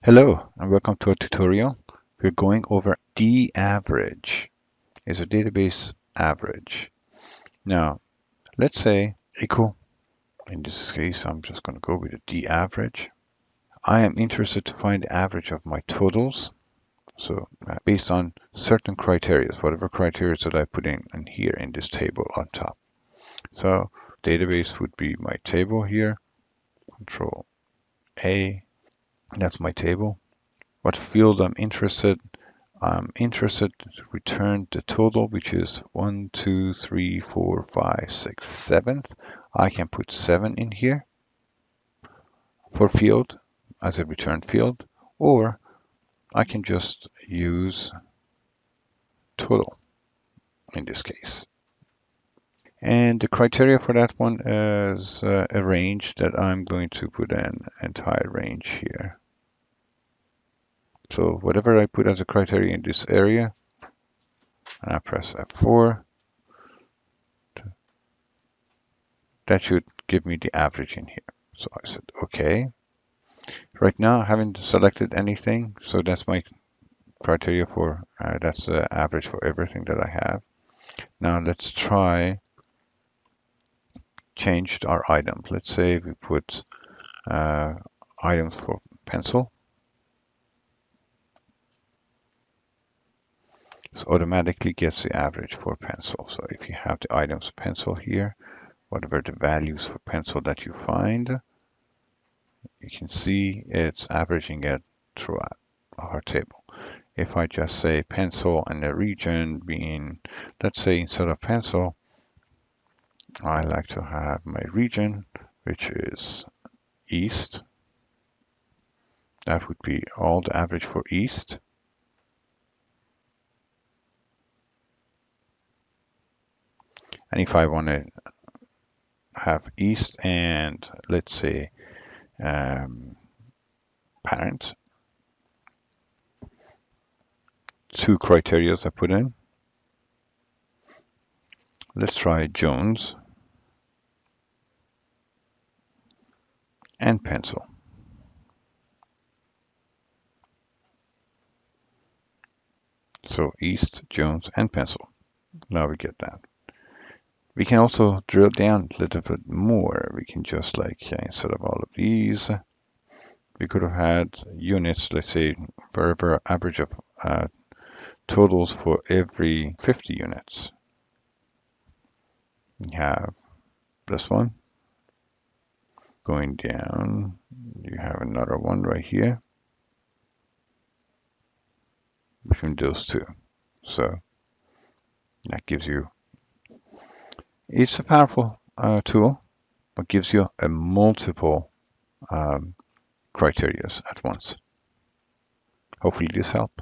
Hello and welcome to a tutorial. We're going over DAverage. It's a database average. Now, let's say equal. In this case, I'm just going to go with a DAverage. I am interested to find the average of my totals. So based on certain criteria, whatever criteria that I put in here in this table on top. So database would be my table here. Control A. That's my table. What field I'm interested to return the total, which is 1, 2, 3, 4, 5, 6, 7th. I can put 7 in here for field as a return field, or I can just use total in this case. And the criteria for that one is a range that I'm going to put an entire range here. So whatever I put as a criteria in this area, and I press F4, that should give me the average in here. So I said, okay. Right now, I haven't selected anything, so that's my criteria for, that's the average for everything that I have. Now let's try change our items. Let's say we put items for pencil. So automatically gets the average for pencil. So if you have the items pencil here, whatever the values for pencil that you find, you can see it's averaging it throughout our table. If I just say pencil and the region being, let's say instead of pencil, I like to have my region, which is East. That would be all the average for East. And if I want to have East and let's say parent, two criteria I put in. Let's try Jones and pencil. So East, Jones, and pencil. Now we get that. We can also drill down a little bit more. We can just instead of all of these, we could have had units, let's say, for average of totals for every 50 units. We have this one. Going down, you have another one right here between those two. So that gives you, it's a powerful tool, but gives you a multiple criteria at once. Hopefully this helped.